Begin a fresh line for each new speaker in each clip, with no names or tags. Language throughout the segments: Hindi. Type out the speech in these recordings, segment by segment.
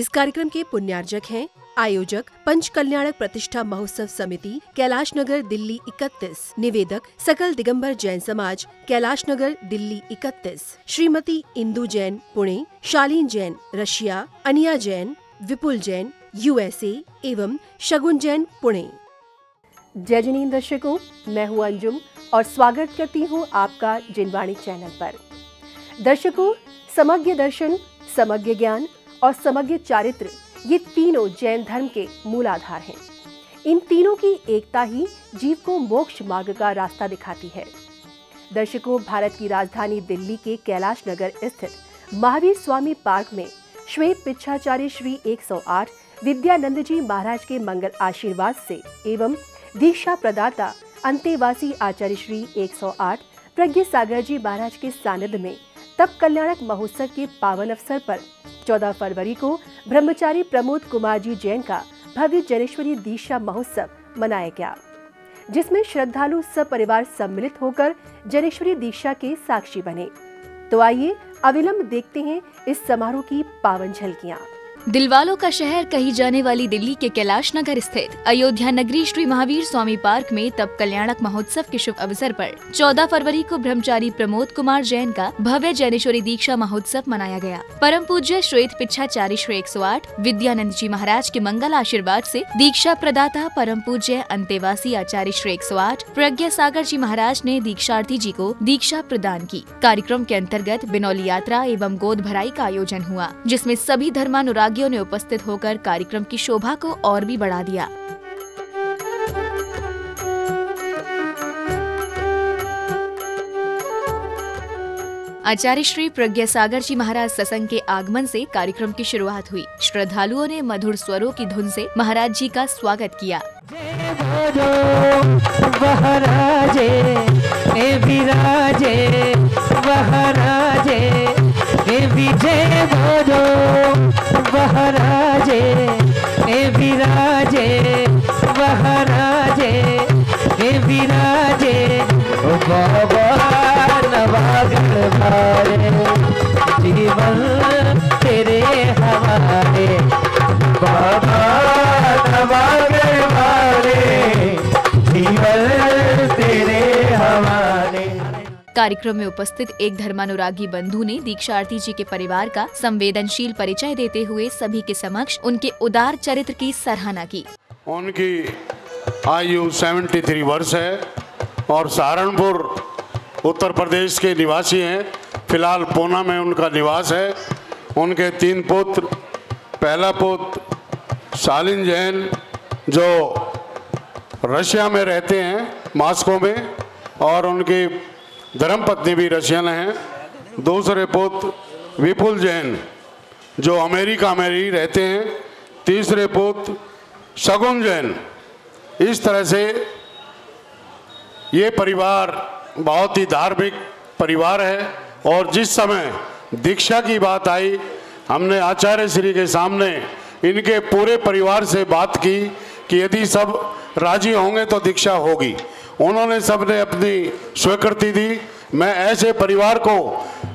इस कार्यक्रम के पुण्यार्जक हैं आयोजक पंच कल्याणक प्रतिष्ठा महोत्सव समिति कैलाश नगर दिल्ली 31। निवेदक सकल दिगंबर जैन समाज कैलाश नगर दिल्ली 31। श्रीमती इंदु जैन पुणे, शालीन जैन रशिया, अनिया जैन, विपुल जैन USA एवं शगुन जैन पुणे। जय जनीन दर्शकों, मैं हूँ अंजुम और स्वागत करती हूँ आपका जिनवाणी चैनल पर। दर्शकों, समग्र दर्शन, समग्र ज्ञान और समग्र चारित्र ये तीनों जैन धर्म के मूलाधार हैं। इन तीनों की एकता ही जीव को मोक्ष मार्ग का रास्ता दिखाती है। दर्शकों, भारत की राजधानी दिल्ली के कैलाश नगर स्थित महावीर स्वामी पार्क में श्वेत पिच्छाचार्य श्री 108 विद्यानंद जी महाराज के मंगल आशीर्वाद से एवं दीक्षा प्रदाता अंतेवासी आचार्य श्री 108 प्रज्ञ सागर जी महाराज के सानिध्य में तप कल्याणक महोत्सव के पावन अवसर पर 14 फरवरी को ब्रह्मचारी प्रमोद कुमार जी जैन का भव्य जनेश्वरी दीक्षा महोत्सव मनाया गया, जिसमें श्रद्धालु सपरिवार सम्मिलित होकर जनेश्वरी दीक्षा के साक्षी बने। तो आइए अविलंब देखते हैं इस समारोह की पावन झलकियां।
दिलवालों का शहर कही जाने वाली दिल्ली के कैलाश नगर स्थित अयोध्या नगरी श्री महावीर स्वामी पार्क में तप कल्याणक महोत्सव के शुभ अवसर पर 14 फरवरी को ब्रह्मचारी प्रमोद कुमार जैन का भव्य जैनेश्वरी दीक्षा महोत्सव मनाया गया। परम पूज्य श्वेत पिच्छाचार्य श्री 108 विद्यानंद जी महाराज के मंगल आशीर्वाद से दीक्षा प्रदाता परम पूज्य अंतेवासी आचार्य श्री 108 प्रज्ञ सागर जी महाराज ने दीक्षार्थी जी को दीक्षा प्रदान की। कार्यक्रम के अंतर्गत बिनौली यात्रा एवं गोद भराई का आयोजन हुआ, जिसमें सभी धर्मानुरागी ने उपस्थित होकर कार्यक्रम की शोभा को और भी बढ़ा दिया। आचार्य श्री प्रज्ञ सागर जी महाराज सत्संग के आगमन से कार्यक्रम की शुरुआत हुई। श्रद्धालुओं ने मधुर स्वरों की धुन से महाराज जी का स्वागत किया।
विजय बोलो वहराजे ए विराजे वहराजे ए विराजे ओ बाबा नवागढ़ मारे जीवन तेरे हमारे बाबा नवागढ़ मारे जीवन तेरे हमारे।
कार्यक्रम में उपस्थित एक धर्मानुरागी बंधु ने दीक्षार्थी जी के परिवार का संवेदनशील परिचय देते हुए सभी के समक्ष उनके उदार चरित्र की सराहना की।
उनकी आयु 73 वर्ष है और सहारनपुर उत्तर प्रदेश के निवासी हैं। फिलहाल पूना में उनका निवास है। उनके 3 पुत्र, पहला पुत्र शालीन जैन जो रशिया में रहते हैं, मॉस्को में, और उनकी धर्मपत्नी भी रशियन हैं। दूसरे पुत्र विपुल जैन जो अमेरिका में ही रहते हैं। तीसरे पुत्र शगुन जैन। इस तरह से ये परिवार बहुत ही धार्मिक परिवार है। और जिस समय दीक्षा की बात आई, हमने आचार्य श्री के सामने इनके पूरे परिवार से बात की कि यदि सब राजी होंगे तो दीक्षा होगी। उन्होंने सबने अपनी स्वीकृति दी। मैं ऐसे परिवार को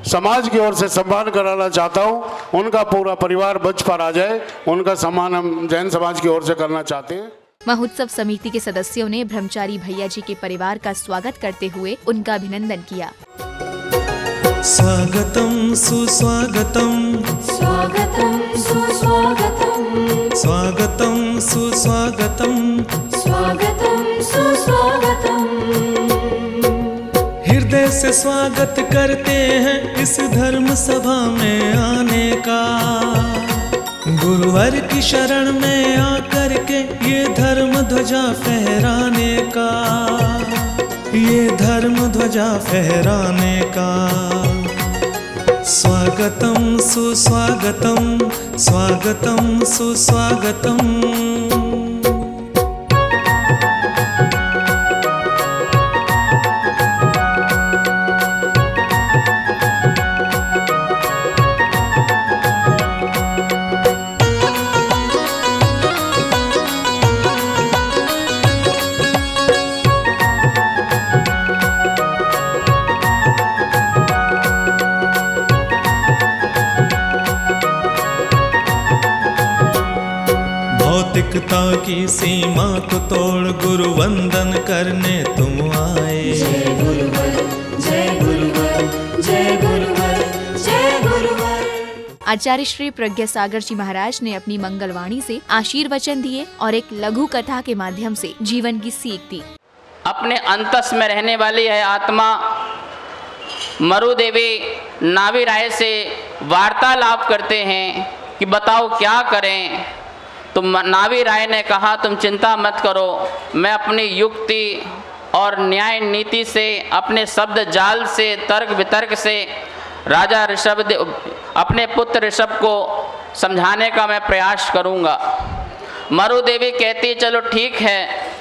समाज की ओर से सम्मान कराना चाहता हूं। उनका पूरा परिवार मंच पर आ जाए, उनका सम्मान हम जैन समाज की ओर से करना चाहते हैं।
महोत्सव समिति के सदस्यों ने ब्रह्मचारी भैया जी के परिवार का स्वागत करते हुए उनका अभिनंदन किया।
स्वागतम सुस्वागतम, स्वागतम सुस्वागतम, स्वागतम सुस्वागतम, स्वागतम सुस्वागतम। हृदय से स्वागत करते हैं इस धर्म सभा में आने का। गुरुवर की शरण में आकर के ये धर्म ध्वजा फहराने का, ये धर्म ध्वजा फहराने का। स्वागतम सुस्वागतम, स्वागतम सुस्वागतम। की सीमा को तोड़ गुरु वंदन करने तुम आए।
जय गुरुवर, जय गुरुवर, जय गुरुवर, जय गुरुवर।
आचार्य श्री प्रज्ञा सागर जी महाराज ने अपनी मंगलवाणी से आशीर्वचन दिए और एक लघु कथा के माध्यम से जीवन की सीख दी।
अपने अंतस में रहने वाली है आत्मा मरुदेवी नावी राय से वार्तालाप करते हैं कि बताओ क्या करें। तो नावी राय ने कहा तुम चिंता मत करो, मैं अपनी युक्ति और न्याय नीति से, अपने शब्द जाल से, तर्क वितर्क से राजा ऋषभ अपने पुत्र ऋषभ को समझाने का मैं प्रयास करूंगा। मरुदेवी कहती चलो ठीक है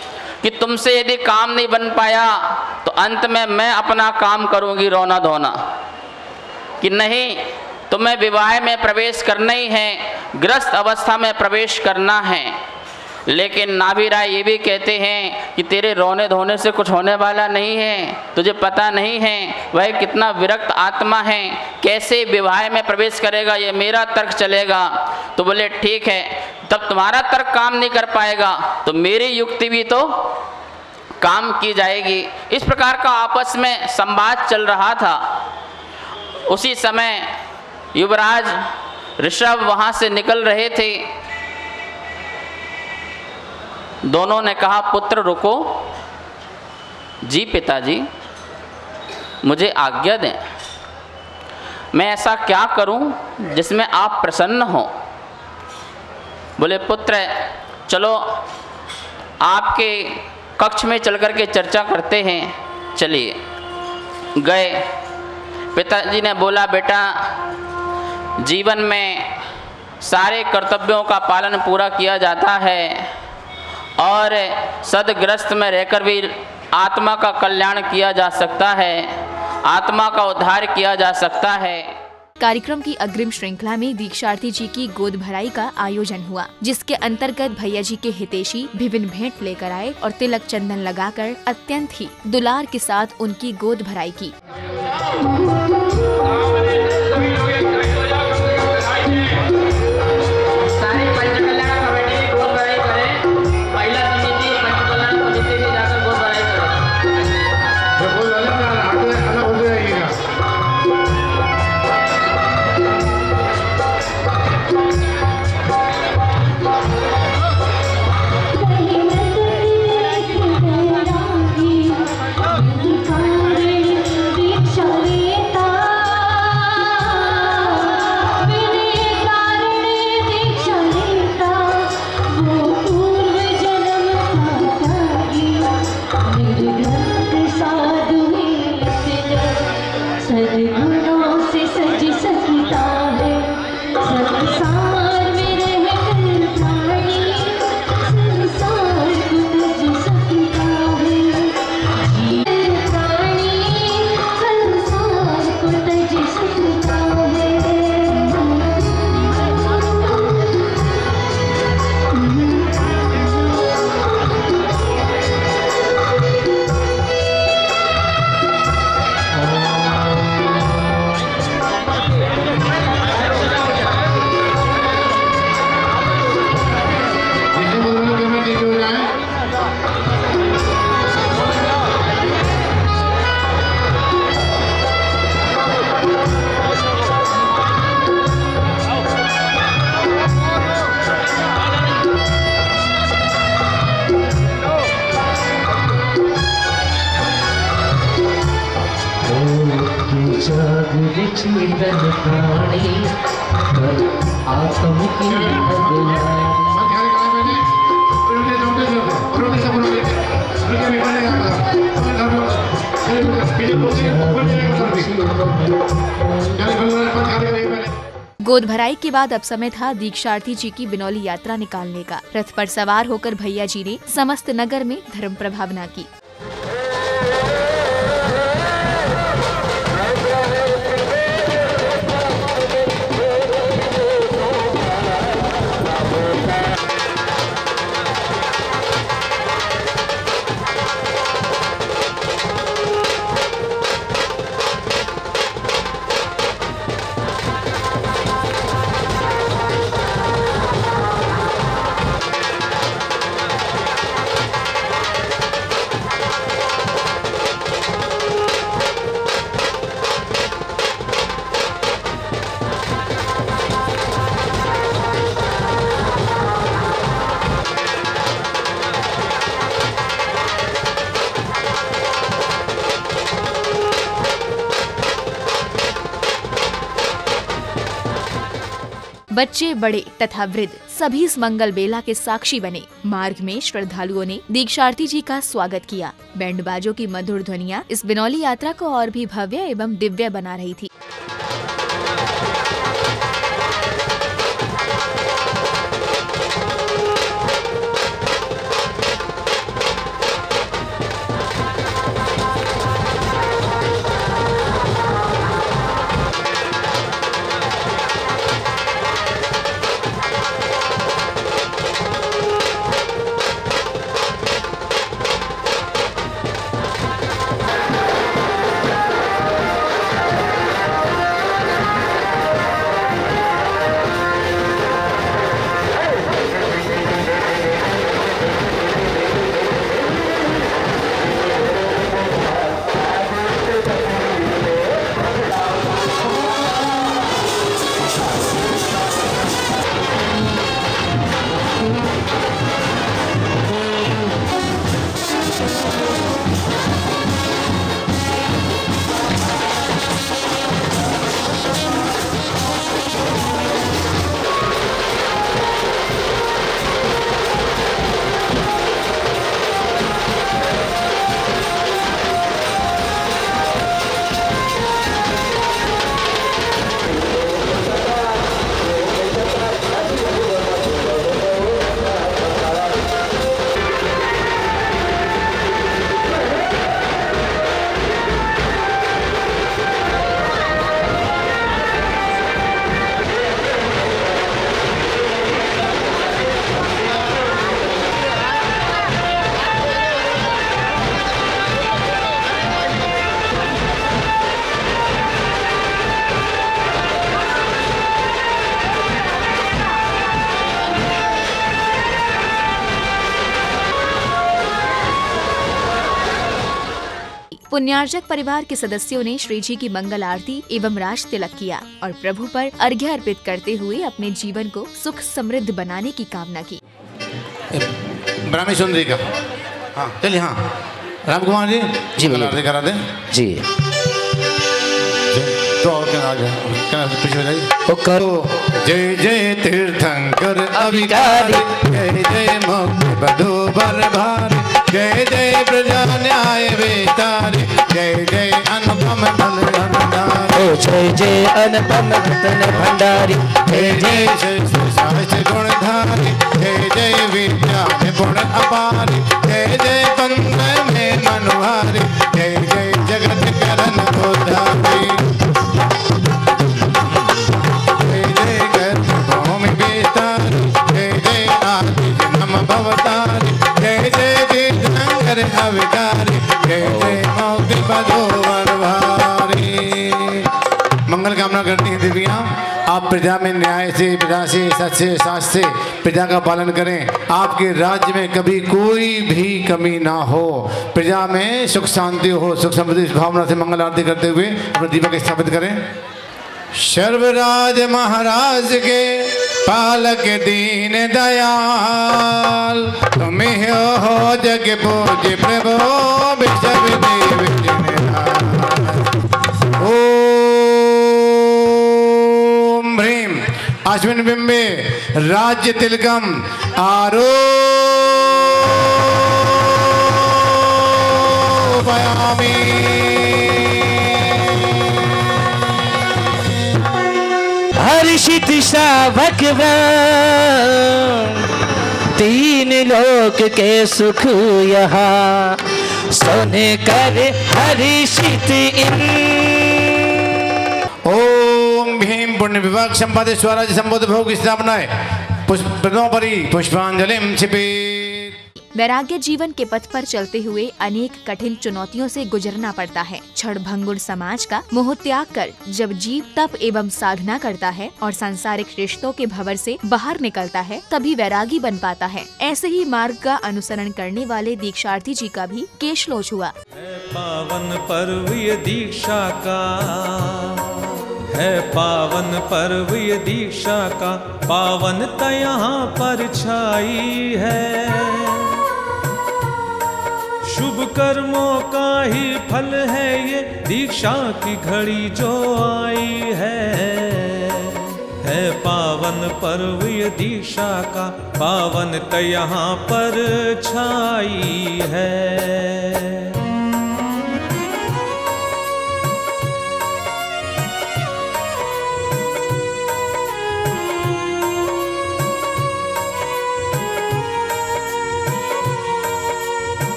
कि तुमसे यदि काम नहीं बन पाया तो अंत में मैं अपना काम करूंगी रोना धोना, कि नहीं तुम्हें विवाह में प्रवेश करना ही है, ग्रस्त अवस्था में प्रवेश करना है। लेकिन नाभी राय ये भी कहते हैं कि तेरे रोने धोने से कुछ होने वाला नहीं है, तुझे पता नहीं है वह कितना विरक्त आत्मा है, कैसे विवाह में प्रवेश करेगा, ये मेरा तर्क चलेगा। तो बोले ठीक है, तब तुम्हारा तर्क काम नहीं कर पाएगा तो मेरी युक्ति भी तो काम की जाएगी। इस प्रकार का आपस में संवाद चल रहा था। उसी समय युवराज ऋषभ वहाँ से निकल रहे थे। दोनों ने कहा पुत्र रुको, जी पिताजी मुझे आज्ञा दें, मैं ऐसा क्या करूं जिसमें आप प्रसन्न हो। बोले पुत्र चलो आपके कक्ष में चल कर के चर्चा करते हैं, चलिए। गए। पिताजी ने बोला बेटा जीवन में सारे कर्तव्यों का पालन पूरा किया जाता है और सदग्रस्त में रहकर भी आत्मा का कल्याण किया जा सकता है, आत्मा का उद्धार किया जा सकता है।
कार्यक्रम की अग्रिम श्रृंखला में दीक्षार्थी जी की गोद भराई का आयोजन हुआ, जिसके अंतर्गत भैया जी के हितैषी विभिन्न भेंट लेकर आए और तिलक चंदन लगाकर अत्यंत ही दुलार के साथ उनकी गोद भराई की। गोद भराई के बाद अब समय था दीक्षार्थी जी की बिनौली यात्रा निकालने का। रथ पर सवार होकर भैया जी ने समस्त नगर में धर्म प्रभावना की। बच्चे बड़े तथा वृद्ध सभी इस मंगल बेला के साक्षी बने। मार्ग में श्रद्धालुओं ने दीक्षार्थी जी का स्वागत किया। बैंड बाजों की मधुर ध्वनियाँ इस बिनौली यात्रा को और भी भव्य एवं दिव्य बना रही थी। पुण्यार्जक परिवार के सदस्यों ने श्री जी की मंगल आरती एवं राज तिलक किया और प्रभु पर अर्घ्य अर्पित करते हुए अपने जीवन को सुख समृद्ध बनाने की कामना की।
ब्राह्मी सुंदरी का हाँ चलिए हाँ राम कुमार जी मंगल आरती करा दें
जी।
तो और क्या पीछे हो जाइए करो। जय जय तीर्थंकर अविकारी, जय जय मुक्ति बधु बरभारी, जय जय प्रजा न्याय विस्तारी, जय जय अनुपम धन भंडारी,
जय जय अनुपम धन भंडारी,
जय जय शास्त्र गुणधारी, जय जय विद्या गुण अपारी, जय जय पंथ में मनुहारी, जय जय जगत करण उद्धारी, जय जय गर्भ भूमि विस्तारी, जय जय आदि जन्म भवतारी, जय जय तीर्थंकर अविकारी, जय जय मुक्ति बधु बरभारी। मंगल कामना करती हैं देवियाँ, आप प्रजा में न्याय से, प्रजा से, सच से, शास्त्र से प्रजा का पालन करें। आपके राज्य में कभी कोई भी कमी ना हो, प्रजा में सुख शांति हो, सुख समृद्धि इस भावना से मंगल आरती करते हुए अपने दीपक स्थापित करें। सर्वराज महाराज के पालक दीन दयाल, तुम्हें हो जग पूज्य प्रभु विश्व देव ओम ह्रीम अश्विन बिंबे राज्य तिलकम आरोपयामि।
हर्षित श्रावक तीन लोक के सुख यहाँ सोने कर हर्षित
ओम भीम पुण्य विभाग संपादित स्वराज संबोध भोग स्थापनाएं पुष्परी पुष्पांजलिम छिपी।
वैराग्य जीवन के पथ पर चलते हुए अनेक कठिन चुनौतियों से गुजरना पड़ता है। क्षण भंगुर समाज का मोह त्याग कर जब जीव तप एवं साधना करता है और सांसारिक रिश्तों के भंवर से बाहर निकलता है, तभी वैरागी बन पाता है। ऐसे ही मार्ग का अनुसरण करने वाले दीक्षार्थी जी का भी केशलोच हुआ।
पावन पर्व ये दीक्षा का है, पावन पर्व ये दीक्षा का, पावनता यहाँ पर छाई है। शुभ कर्मों का ही फल है ये दीक्षा की घड़ी जो आई है। है पावन पर्व ये दीक्षा का, पावनता यहाँ पर छाई है।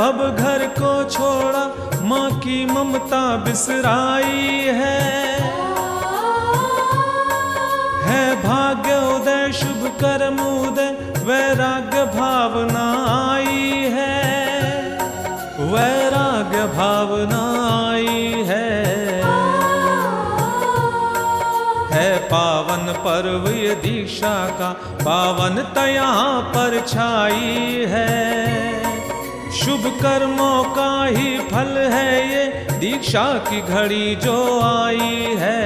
अब घर को छोड़ा, माँ की ममता बिसराई है भाग्य उदय शुभ कर्म उदय, वैराग्य भावना आई है, वैराग्य भावना आई है पावन पर्व ये दीक्षा का, पावनता यहाँ पर छाई है। शुभ कर्मों का ही फल है ये दीक्षा की घड़ी जो आई है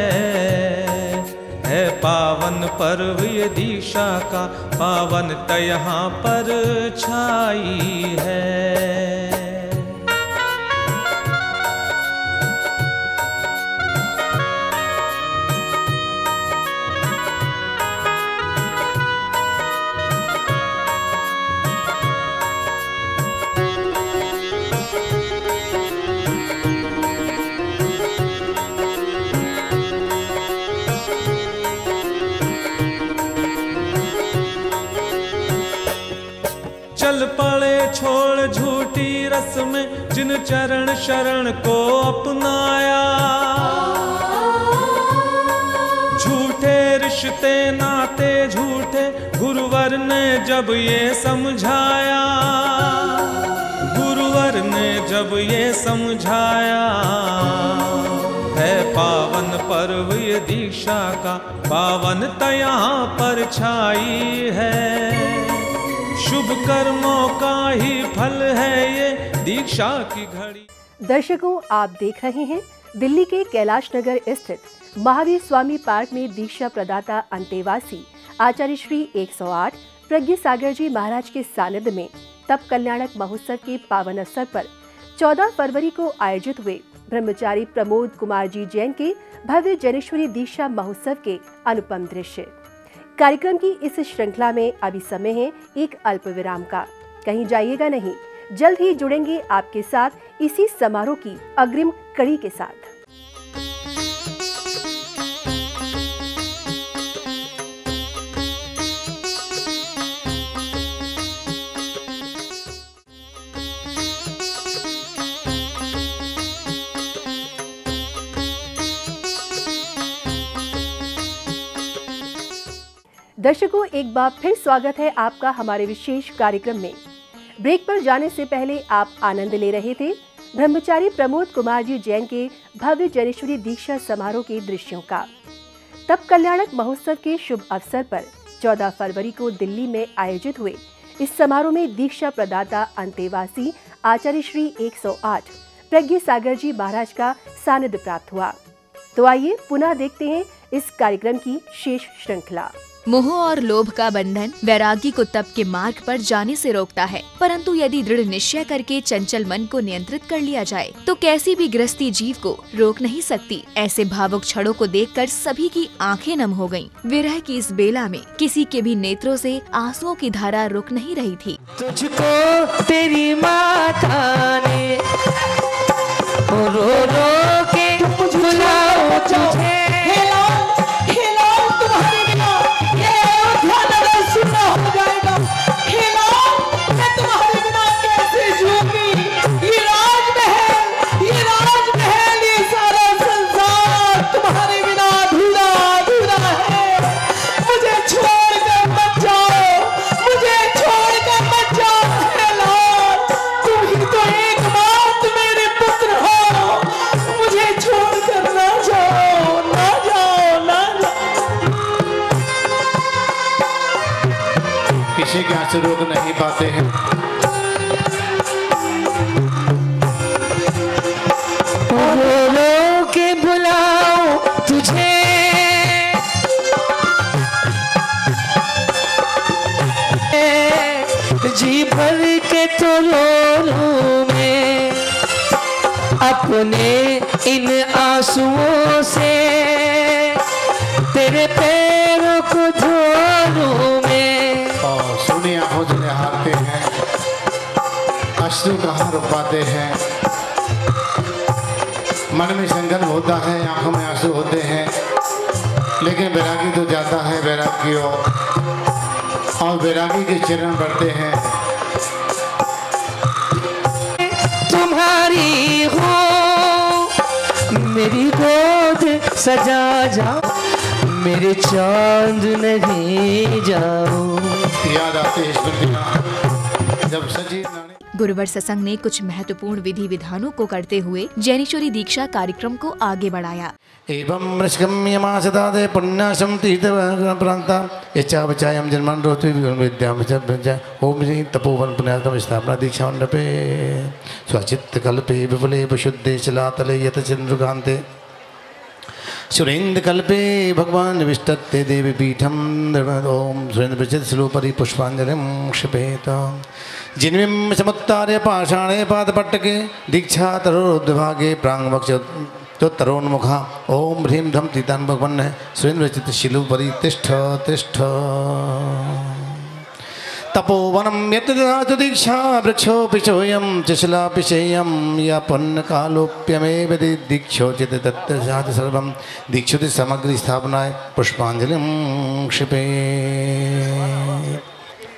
पावन पर्व ये दीक्षा का, पावनता यहाँ पर छाई है। चल पड़े छोड़ झूठी रस्म में, जिन चरण शरण को अपनाया, झूठे रिश्ते नाते झूठे गुरुवर ने जब ये समझाया, गुरुवर ने जब ये समझाया है पावन पर्व ये दीक्षा का, पावनता यहाँ पर छाई है। शुभ कर्मों का ही फल है ये दीक्षा की घड़ी।
दर्शकों, आप देख रहे हैं दिल्ली के कैलाश नगर स्थित महावीर स्वामी पार्क में दीक्षा प्रदाता अंतेवासी आचार्य श्री 108 प्रज्ञ सागर जी महाराज के सानिध्य में तप कल्याणक महोत्सव के पावन अवसर पर 14 फरवरी को आयोजित हुए ब्रह्मचारी प्रमोद कुमार जी जैन के भव्य जनेश्वरी दीक्षा महोत्सव के अनुपम दृश्य। कार्यक्रम की इस श्रृंखला में अभी समय है एक अल्प विराम का, कहीं जाइएगा नहीं, जल्द ही जुड़ेंगे आपके साथ इसी समारोह की अग्रिम कड़ी के साथ। दर्शकों, एक बार फिर स्वागत है आपका हमारे विशेष कार्यक्रम में। ब्रेक पर जाने से पहले आप आनंद ले रहे थे ब्रह्मचारी प्रमोद कुमार जी जैन के भव्य जनेश्वरी दीक्षा समारोह के दृश्यों का। तप कल्याणक महोत्सव के शुभ अवसर पर 14 फरवरी को दिल्ली में आयोजित हुए इस समारोह में दीक्षा प्रदाता अंतेवासी आचार्य श्री 108 प्रज्ञ सागर जी महाराज का सानिध्य प्राप्त हुआ। तो आइए पुनः देखते हैं इस कार्यक्रम की शेष श्रृंखला।
मोह और लोभ का बंधन वैरागी को तप के मार्ग पर जाने से रोकता है, परंतु यदि दृढ़ निश्चय करके चंचल मन को नियंत्रित कर लिया जाए तो कैसी भी गृहस्थी जीव को रोक नहीं सकती। ऐसे भावुक क्षणों को देखकर सभी की आंखें नम हो गईं। विरह की इस बेला में किसी के भी नेत्रों से आंसुओं की धारा रुक नहीं रही थी।
तुझको तेरी माता ने रो रो के बुलाओ तुझे,
किसी के हाथ से रोक नहीं पाते हैं।
रो के बुलाओ तुझे, अपने इन आंसुओं से तेरे पैरों को धो लूं मैं।
और सुनी आंखों से हारते हैं, अश्रु कहाँ रुक पाते हैं। मन में संकल्प होता है, आंखों में आंसू होते हैं, लेकिन बैरागी तो जाता है बैराग की ओर, और बैरागी के चरण बढ़ते हैं।
तुम्हारी हो मेरी गोद सजा जाओ, मेरे चांद नहीं जाओ।
याद आते स्मृतियां जब सजीव नानी।
गुरुवर सत्संग ने कुछ महत्वपूर्ण विधि विधानों को करते हुए जैनेश्वरी दीक्षा कार्यक्रम को आगे बढ़ाया।
एवं वृषगम्यमासदादे पुण्यासम तीर्थप्रांता यच्चावचायं जन्मन् रोतु विद्यां च ओम श्री तपोवन पुण्यात्म स्थापना दीक्षा मंडपे स्वचित्त कल्पे विपुले विशुद्धे शिलातले यत चंद्रकांते सुरेंद्र कल्पे भगवान विष्टते देवी पीठम ओम सुरेंद्र प्रचित शिलोपरि पुष्पांजलिं क्षिपेत। जिन्विं समुत्तार्य पाषाणे पादपट्टके दीक्षा तरोर्ध्वभागे प्रांगवक्ष तो तरोन्मुखा ओम ह्रीं धम तीतान भगवन् सुरेंद्र चित शिलोपरि तिष्ठ तिष्ठ। तपोवनं यत् ददातु दीक्षा वृक्षोऽपि सोऽयं च शिलापि शेयं यापन्नकालोऽप्यमेव दीक्षोचित तत्तजाति सर्वं दीक्षुति सामग्री स्थापनाय पुष्पांजलिं क्षिपे।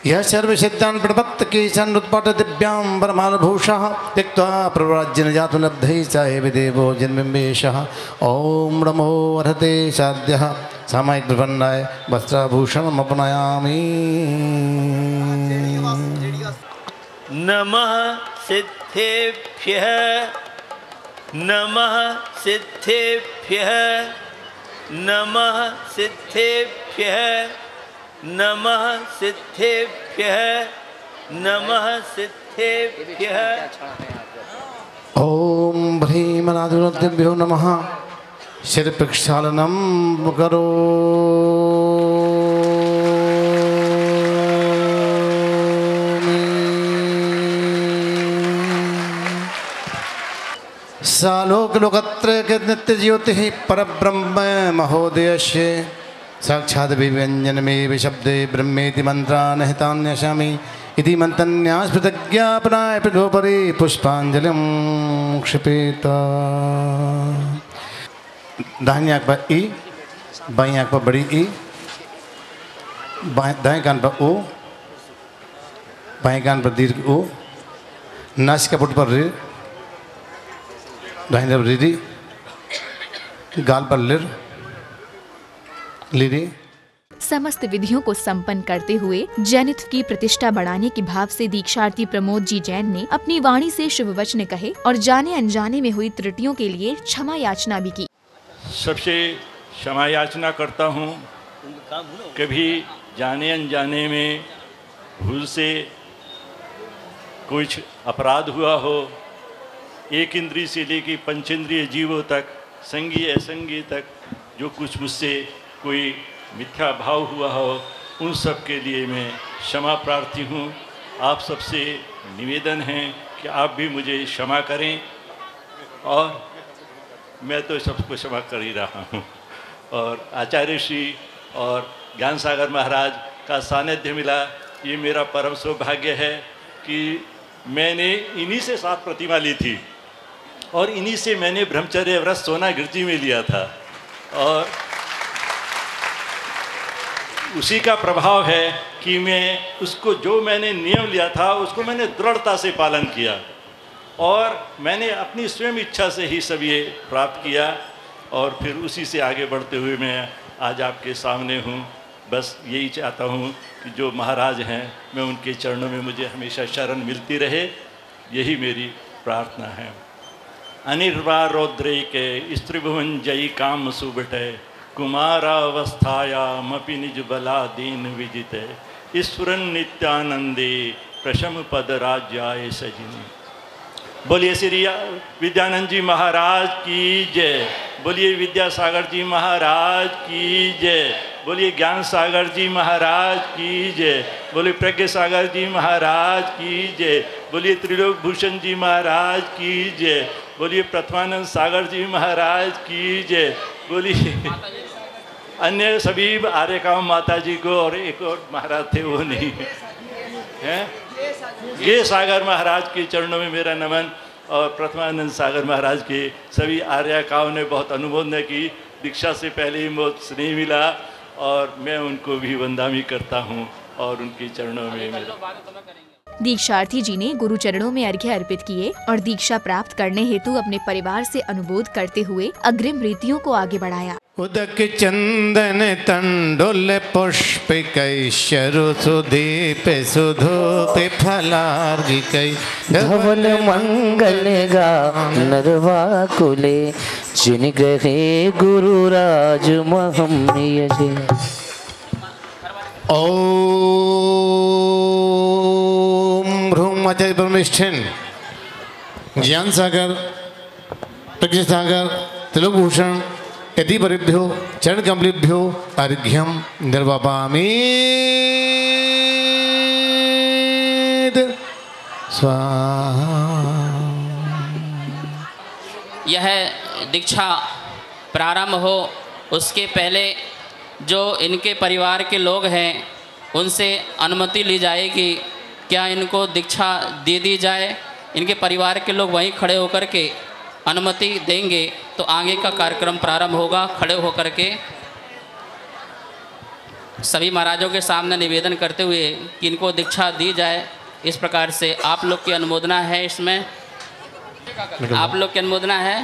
यह सर्वसिद्धान् प्रपत्त केशान् उत्पाट दिव्यां परमालभूषः त्यक्त्वा प्रव्राज्यन जातु लब्धैः स एव देवो जन्मवेशः। ओम नमो अर्हते साध्यः सामायिक प्रपन्नाय वस्त्राभूषणम् अपनयामि।
नमः सिद्धेभ्यः नमः सिद्धेभ्यः नमः सिद्धेभ्यः नमः सिद्धेभ्यः नमः सिद्धेभ्यः।
ओम ह्रीमनादिभ्यो नमः। शिरप्रक्षालनं करो। सालोकलोकत्रय नित्य ज्योतिः परब्रह्म महोदयस्य साक्षात् विव्यञ्जनमेव शब्दे ब्रह्मेति मन्त्रान्हितान्यशामि इति मन्त्रन्यासपृथग्ज्ञापनाय पृथोपरि पुष्पांजलिं क्षिपेत। दाहिनी आंख पर ई, बाईं आंख पर बड़ी ई, दाएं कान पर ओ, बाएं कान पर दीर्घ ओ, नासिका पुट पर रे, दाहिनी तरफ रीरी, गाल पर लिर, लिरी।
समस्त विधियों को संपन्न करते हुए जैनित्व की प्रतिष्ठा बढ़ाने के भाव से दीक्षार्थी प्रमोद जी जैन ने अपनी वाणी से शुभ वचन कहे और जाने अनजाने में हुई त्रुटियों के लिए क्षमा याचना भी की।
सबसे क्षमा याचना करता हूँ। कभी जाने अनजाने में भूल से कुछ अपराध हुआ हो, एक इंद्रिय से लेकर पंचेंद्रिय जीवों तक, संगी असंगी तक जो कुछ मुझसे कोई मिथ्या भाव हुआ हो, उन सब के लिए मैं क्षमा प्रार्थी हूँ। आप सबसे निवेदन है कि आप भी मुझे क्षमा करें, और मैं तो सबको क्षमा कर ही रहा हूँ। और आचार्य श्री और ज्ञान सागर महाराज का सानिध्य मिला, ये मेरा परम सौभाग्य है कि मैंने इन्हीं से 7 प्रतिमा ली थी, और इन्हीं से मैंने ब्रह्मचर्य व्रत सोना गिरजी में लिया था, और उसी का प्रभाव है कि मैं उसको, जो मैंने नियम लिया था उसको मैंने दृढ़ता से पालन किया, और मैंने अपनी स्वयं इच्छा से ही सब ये प्राप्त किया, और फिर उसी से आगे बढ़ते हुए मैं आज आपके सामने हूँ। बस यही चाहता हूँ कि जो महाराज हैं, मैं उनके चरणों में मुझे हमेशा शरण मिलती रहे, यही मेरी प्रार्थना है। अनिर्वारोद्रे के स्त्रिभुवन जयी काम सुबटे कुमारावस्थायामपि निज बला दीन विजिते ईश्वरन नित्यानंदे प्रशम पद राज्याय सजिनी। बोलिए श्री विद्यानंद जी महाराज की जय, बोलिए विद्यासागर जी महाराज की जय, बोलिए ज्ञान सागर जी महाराज की जय, बोलिए प्रज्ञ सागर जी महाराज की जय, बोलिए त्रिलोक भूषण जी महाराज की जय, बोलिए प्रथमानंद सागर जी महाराज की जय, बोलिए अन्य सभी आर्यकाम माता जी को, और एक और महाराज थे वो नहीं हैं, ये सागर महाराज के चरणों में मेरा नमन। और प्रथमानंद सागर महाराज के सभी आर्यकाओं ने बहुत अनुमोदन की। दीक्षा से पहले ही मुझे स्नेह मिला और मैं उनको भी वंदनामी करता हूँ और उनके चरणों में मेरा।
दीक्षार्थी जी ने गुरु चरणों में अर्घ्य अर्पित किए और दीक्षा प्राप्त करने हेतु अपने परिवार से अनुमोद करते हुए अग्रिम रीतियों को आगे बढ़ाया।
उदक चंदन तंडुल पुष्पिकैश्चरु सुदीप सुधूप फलार्घिकै
धवल मंगल गान नरवाकुले जिन ग्रहे गुरुराज महम्यजे।
ओम ह्रूम आचार्य परमेष्ठिन ज्ञान सागर प्रज्ञा सागर त्रिलोक भूषण यदि परिभ्यो चरण कमलेभ्यो अर्घ्यम निर्वापामि स्वाहा।
यह दीक्षा प्रारंभ हो उसके पहले जो इनके परिवार के लोग हैं उनसे अनुमति ली जाएगी, क्या इनको दीक्षा दे दी जाए। इनके परिवार के लोग वहीं खड़े होकर के अनुमति देंगे तो आगे का कार्यक्रम प्रारंभ होगा। खड़े होकर के सभी महाराजों के सामने निवेदन करते हुए कि इनको दीक्षा दी जाए। इस प्रकार से आप लोग की अनुमोदना है, इसमें आप लोग की अनुमोदना है।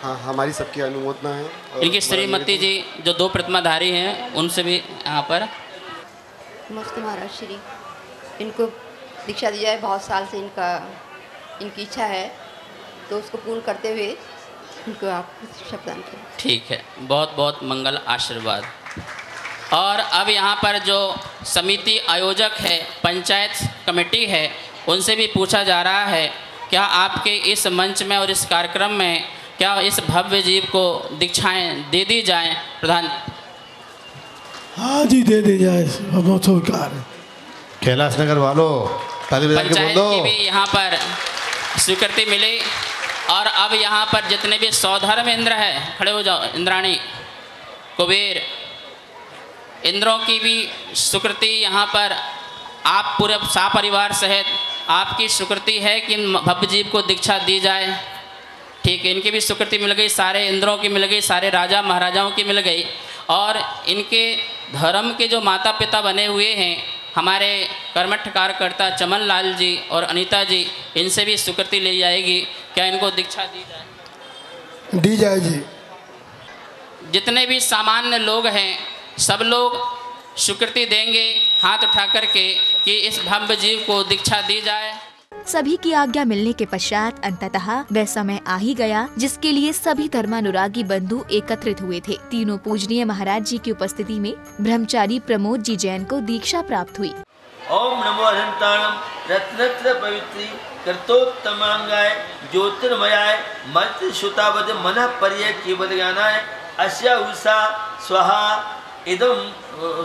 हाँ, हमारी सबकी अनुमोदना है।
इनकी श्रीमती जी जो 2 प्रतिमाधारी हैं उनसे भी यहाँ पर
नमस्ते महाराज श्री, इनको दीक्षा दी जाए। बहुत साल से इनकी इच्छा है तो उसको पूर्ण करते हुए इनको आप शब्दान करें।
ठीक है, बहुत बहुत मंगल आशीर्वाद। और अब यहाँ पर जो समिति आयोजक है, पंचायत कमेटी है, उनसे भी पूछा जा रहा है क्या आपके इस मंच में और इस कार्यक्रम में क्या इस भव्य जीव को दीक्षाएं दे दी जाएं। प्रधान
हाँ जी, दे दी जाए, बहुत स्वीकार है।
कैलाश नगर वालों
पंचायत की भी यहाँ पर स्वीकृति मिली। और अब यहाँ पर जितने भी सौधर्म इंद्र है, खड़े हो जाओ, इंद्राणी कुबेर इंद्रों की भी स्वीकृति यहाँ पर आप पूरे सपरिवार सहित आपकी स्वीकृति है कि भव्य जीव को दीक्षा दी जाए। ठीक है, इनकी भी स्वीकृति मिल गई, सारे इंद्रों की मिल गई, सारे राजा महाराजाओं की मिल गई। और इनके धर्म के जो माता पिता बने हुए हैं हमारे कर्मठ कार्यकर्ता चमन लाल जी और अनीता जी, इनसे भी स्वीकृति ली जाएगी। क्या इनको दीक्षा दी जाए?
दी जाए जी।
जितने भी सामान्य लोग हैं सब लोग स्वीकृति देंगे हाथ उठा करके कि इस भव्य जीव को दीक्षा दी जाए।
सभी की आज्ञा मिलने के पश्चात अंततः वह समय आ ही गया जिसके लिए सभी धर्मानुरागी बंधु एकत्रित हुए थे। तीनों पूजनीय महाराज जी की उपस्थिति में ब्रह्मचारी प्रमोद जी जैन को दीक्षा प्राप्त हुई।
ओम नमो अनंताणम रत्नत्र पवित्री कर्तोत्तमांगाय ज्योतिर्मयाय मंत्र श्रुतावद मनः पर्य केवल ज्ञानाय अस्या उषा स्वाहा इदम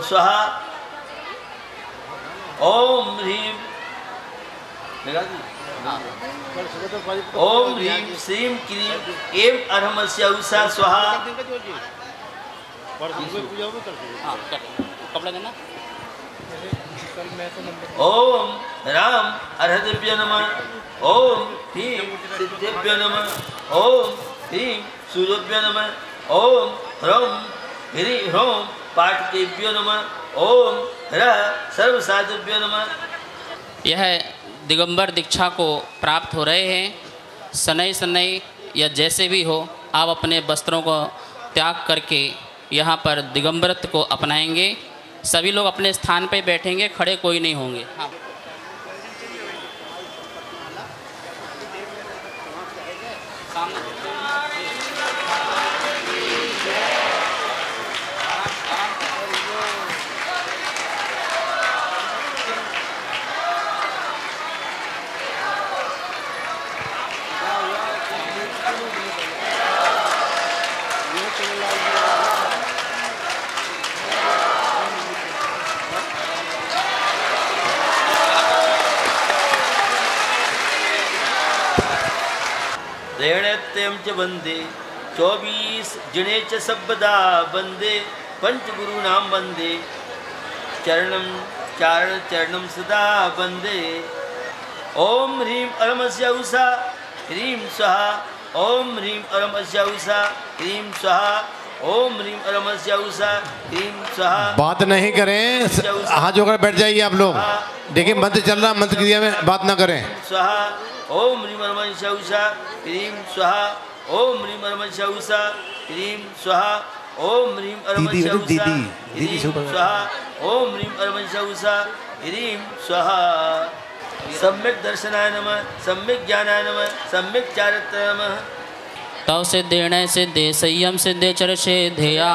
स्वाहा। ओम ह्रीम ओम ह्रीम श्रीम क्रीम एम अर्हमस्य उषा स्वाहा। ओम राम अर्हतेभ्यो नमः। ओम ह्रीम सिद्धेभ्यो नमः। ओम ह्रीम सूर्यभ्यो नमः। ओम ह्रौम ह्री ह्रौम पाठकेभ्यो नमः। ओम ह्रः सर्वसाधुभ्यो नमः।
यह दिगंबर दीक्षा को प्राप्त हो रहे हैं। शनै शनै या जैसे भी हो आप अपने वस्त्रों को त्याग करके यहाँ पर दिगंबरत्व को अपनाएंगे। सभी लोग अपने स्थान पे बैठेंगे, खड़े कोई नहीं होंगे। हाँ।
त्रयणत्यम च वंदे 24 जिणे च सबदा वंदे पंचगुरु नाम वंदे चरणम चारण चरणम सदा वंदे ओम ह्रीं अरमस्य उषा ह्रीं स्वाहा ओम ह्रीं अरमस्य उषा ह्रीं स्वाहा ओम ह्रीं अरमस्य उषा ह्रीं स्वाहा।
बात नहीं करें, हाथ जोड़कर बैठ जाइए आप लोग। देखिए मंत्र चल रहा, मंत्र क्रिया में बात ना करें।
स्वाहा ओम ह्रीं अरमस्य उषा ह्रीं स्वाहा ओम ह्रीं अरमस्य उषा ह्रीं स्वाहा ओम ह्रीं अरमस्य उषा ह्रीं स्वाहा ओम ह्रीं अरमस्य उषा ह्रीं स्वाहा। सम्यक दर्शनाय नमः, सम्यक ज्ञानाय नमः, सम्यक चारित्र्याय नमः।
तव सिद्धेण सिद्धे संयम सिद्धे चरसे ध्येया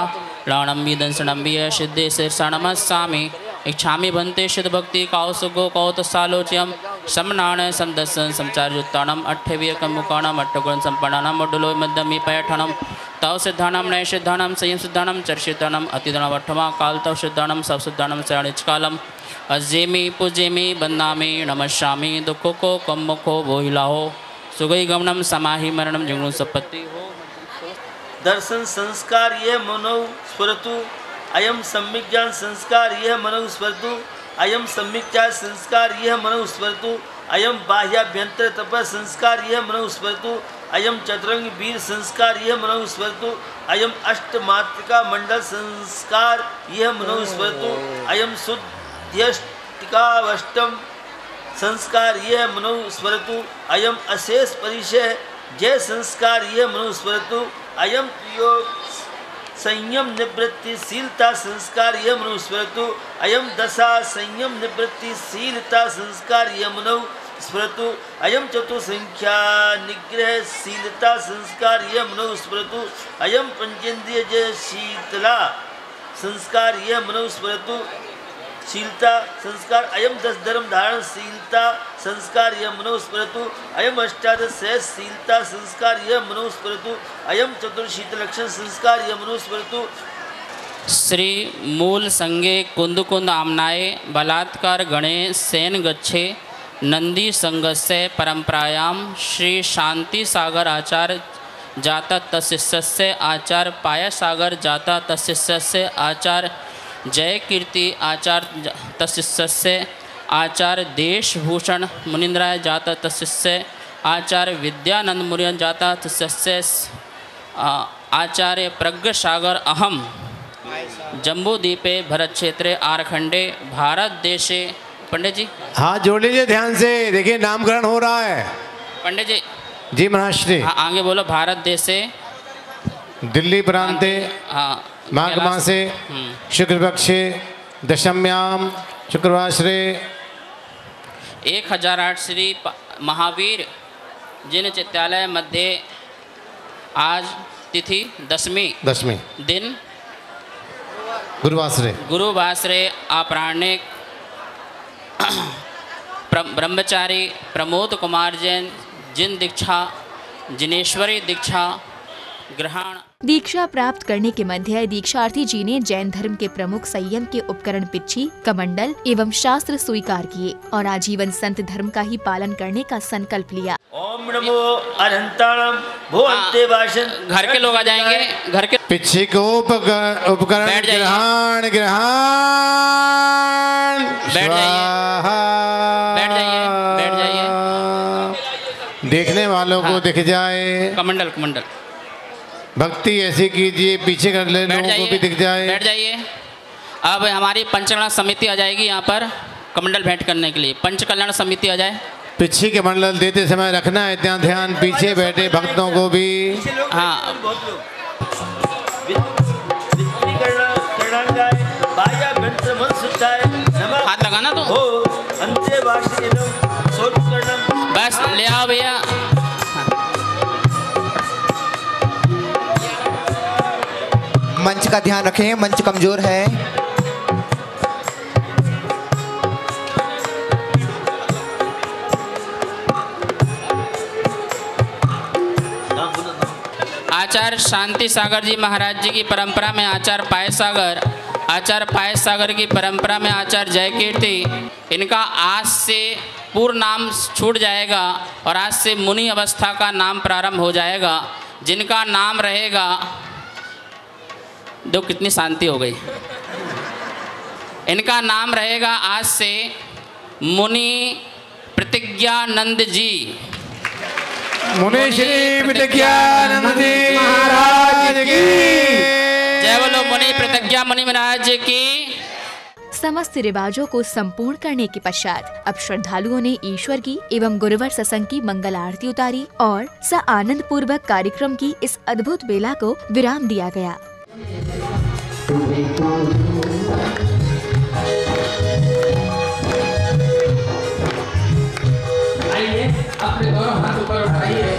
लाणम विदंसनम विय सिद्धे शीर्षणमस्सामि इच्छामि भन्ते सिद्ध भक्ति कौसुगो कौतसालोच्यम समनाण समदसन समचार्युत्तानम अट्ठवीयकम मुकाणम अट्ठगुण संपन्नम मड्डुलो मध्यमी पैठनम तव सिद्धानम नय सिद्धानम संयम सिद्धानम चर्षितानम अतिदनम अट्ठमा काल तव सिद्धानम सब सिद्धानम शरणिचकालम अजेमी पूजेमी बन्नामी नमस्यामि दुखो को कम्मुखो वोहिलाहो सुगई गमनम समाहि मरणम जंगु सपत्ति हो।
दर्शन संस्कार यह मनो स्फुरतु अयम सम्यक ज्ञान संस्कार यह मनो स्फुरतु अयम सम्यक चार संस्कार यह मनो स्फुरतु अयम बाह्याभ्यंतर तप संस्कार यह मनो स्फुरतु अयम चतुरंग वीर संस्कार यह मनो स्फुरतु अयम अष्टमात्रिका मंडल संस्कार यह मनो स्फुरतु अयम शुद्ध्यष्टिकावष्टम संस्कार यह मनो स्मरतु अयम अशेष परिचय जय संस्कार यह मनो स्मरतु अयम योग संयम निवृत्तिशीलता संस्कार यह मनो स्मरतु अयम दशा संयम निवृत्तिशीलता संस्कार यह मनो स्मरतु अयम चतुसंख्या निग्रहशीलता संस्कार यह मनो स्मरतु अयम पंचेन्द्रिय जय शीतला संस्कार यह मनो स्मरतु शीलता संस्कार अयम 10 धर्म धारण शीलता संस्कार यह मनोस्मृतु अयम अष्टादश शीलता संस्कार यह मनोस्मृतु अयम चतुर्शीत लक्षण संस्कार यह मनोस्मृतु।
श्री मूल संगे कुंद कुंद आमनाए बलात्कार गणे सेन गच्छे नंदी संगस्य परंपरायाम श्री शांति सागर आचार्य जाता तशिष्य आचार्य पाया सागर जाता तशिष्य आचार्य जय कीर्ति आचार्य तशिष्य आचार्य देशभूषण मुनिंद्राय जाता तशिष्य आचार्य विद्यानंद मुनियन जाता तशिष्य आचार्य प्रज्ञ सागर अहम जम्बूद्वीपे भरत क्षेत्रे आरखंडे भारत देशे। पंडित जी
हाँ जोड़ लीजिए ध्यान से, देखिए नामकरण हो रहा है।
पंडित जी
जी महाराष्ट्री
हाँ आगे बोलो। भारत देशे
दिल्ली प्रांते माघ मासे शुक्लपक्षे दशम्याम शुक्रवासरे
1008 श्री महावीर जिन चित्तालय मध्य आज तिथि दशमी दिन गुरुवासरे अपराह्ने ब्रह्मचारी प्रमोद कुमार जैन जिन दीक्षा जिनेश्वरी दीक्षा ग्रहण।
दीक्षा प्राप्त करने के मध्य दीक्षार्थी जी ने जैन धर्म के प्रमुख संयम के उपकरण पिच्छी कमंडल एवं शास्त्र स्वीकार किए और आजीवन संत धर्म का ही पालन करने का संकल्प लिया।
ओम नमो अनंताणम भो अंते भाषण।
घर के लोग आ जाएंगे, घर के
पिच्छी को उपकरण ग्रहण
बैठ जाइए
देखने वालों को दिख जाए।
कमंडल
भक्ति ऐसी कीजिए पीछे कर ले, लोगों को भी दिख जाए।
बैठ जाइए। अब हमारी पंचकल्याण समिति आ जाएगी यहाँ पर कमंडल भेंट करने के लिए। पंचकल्याण समिति आ जाए।
पिछी के मंडल देते समय रखना है इतना ध्यान, पीछे बैठे भक्तों को भी।
हाँ हाथ लगाना तो बस ले आओ भैया।
मंच का ध्यान रखें, मंच कमजोर है।
आचार्य शांति सागर जी महाराज जी की परंपरा में आचार्य पाय सागर की परंपरा में आचार्य जय कीर्ति, इनका आज से पूर्ण नाम छूट जाएगा और आज से मुनि अवस्था का नाम प्रारंभ हो जाएगा। जिनका नाम रहेगा, देखो कितनी शांति हो गई, इनका नाम रहेगा आज से मुनि प्रतिज्ञानंद जी।
मुनि श्री प्रतिज्ञानंद जी महाराज की
जय बोलो मुनि प्रतिज्ञा मुनि महाराज की।
समस्त रिवाजों को संपूर्ण करने के पश्चात अब श्रद्धालुओं ने ईश्वर की एवं गुरुवर सत्संग की मंगल आरती उतारी और स आनंद पूर्वक कार्यक्रम की इस अद्भुत बेला को विराम दिया गया।
अपने दोनों हाथ ऊपर उठाइए।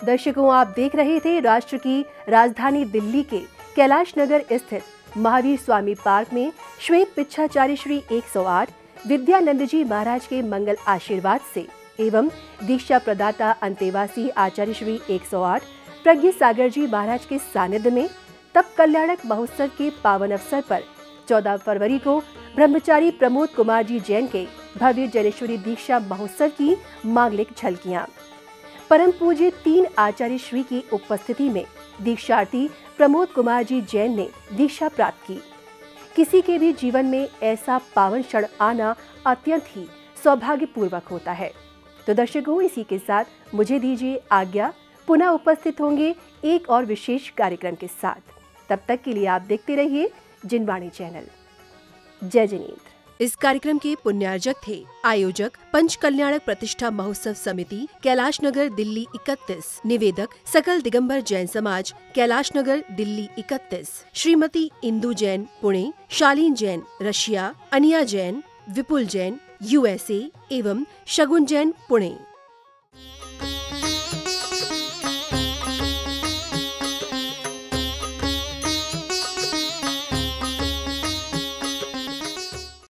दर्शकों, आप देख रहे थे राष्ट्र की राजधानी दिल्ली के कैलाश नगर स्थित महावीर स्वामी पार्क में श्वेत पिच्छाचार्य श्री 108 विद्यानंद जी महाराज के मंगल आशीर्वाद से एवं दीक्षा प्रदाता अंतेवासी आचार्य श्री 108 प्रज्ञ सागर जी महाराज के सानिध्य में तप कल्याणक महोत्सव के पावन अवसर पर 14 फरवरी को ब्रह्मचारी प्रमोद कुमार जी जैन के भव्य जनेश्वरी दीक्षा महोत्सव की मांगलिक झलकियां। परम पूज्य 3 आचार्य श्री की उपस्थिति में दीक्षार्थी प्रमोद कुमार जी जैन ने दीक्षा प्राप्त की। किसी के भी जीवन में ऐसा पावन क्षण आना अत्यंत ही सौभाग्यपूर्वक होता है। तो दर्शकों, इसी के साथ मुझे दीजिए आज्ञा। पुनः उपस्थित होंगे एक और विशेष कार्यक्रम के साथ। तब तक के लिए आप देखते रहिए जिनवाणी चैनल। जय जिनेंद्र। इस कार्यक्रम के पुण्यार्जक थे आयोजक पंच कल्याणक प्रतिष्ठा महोत्सव समिति कैलाश नगर दिल्ली 31। निवेदक सकल दिगंबर जैन समाज कैलाश नगर दिल्ली 31। श्रीमती इंदु जैन पुणे, शालीन जैन रशिया, अनिया जैन, विपुल जैन USA एवं शगुन जैन पुणे।